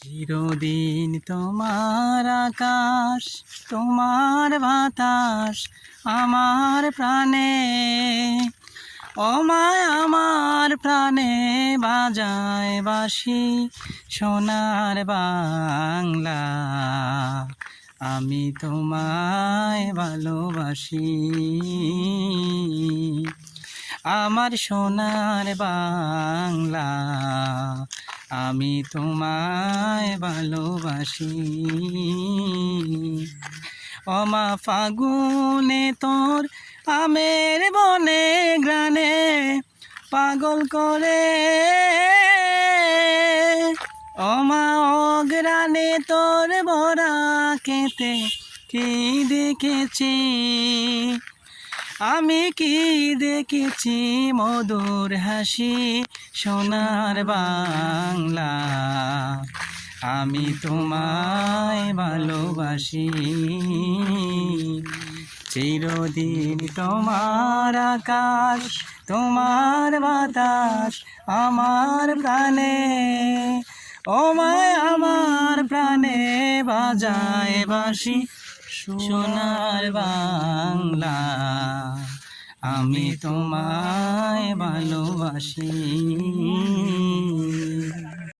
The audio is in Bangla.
চিরদিন তোমার আকাশ, তোমার বাতাস আমার প্রাণে, অমায় আমার প্রাণে বাজায় বাঁশি সোনার বাংলা। আমি তোমায় ভালোবাসি, আমার সোনার বাংলা। আমি তোমায় ভালোবাসি। অমা ফাগুনে তোর আমের বনে গ্রানে পাগল করে, অমা অগ্রানে তোর বরা খেতে কি দেখেছি, আমি কি দেখেছি মধুর হাসি সোনার বাংলা। আমি তোমায় ভালোবাসি, চিরদিন তোমার আকাশ, তোমার বাতাস আমার প্রাণে, ওমায় আমার প্রাণে বাজায় বাঁশি সোনার বাংলা। আমি তোমায় ভালোবাসি।